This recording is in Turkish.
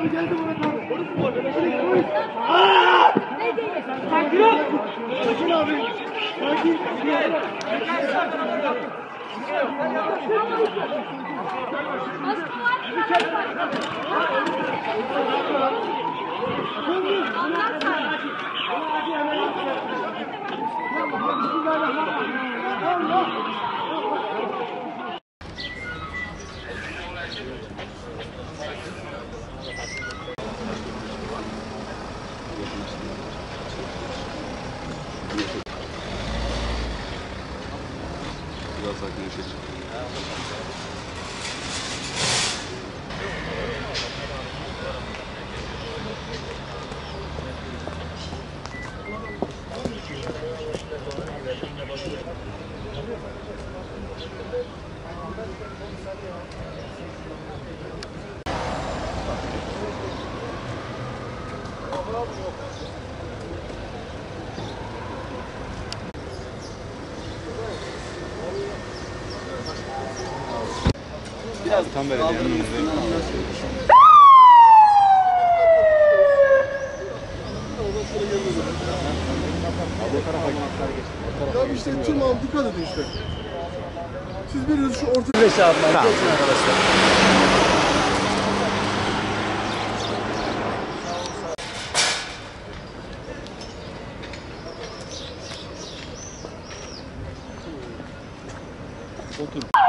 abi geldi Murat abi. Sakin ol. Sakin abi. Sakin. Biraz daha güneşe çık. Biraz tam böyle Ya işte tüm abi dikkat edin işte. Siz biriniz şu orta... Beş abla. Tamam. Geçin arkadaşlar. otur.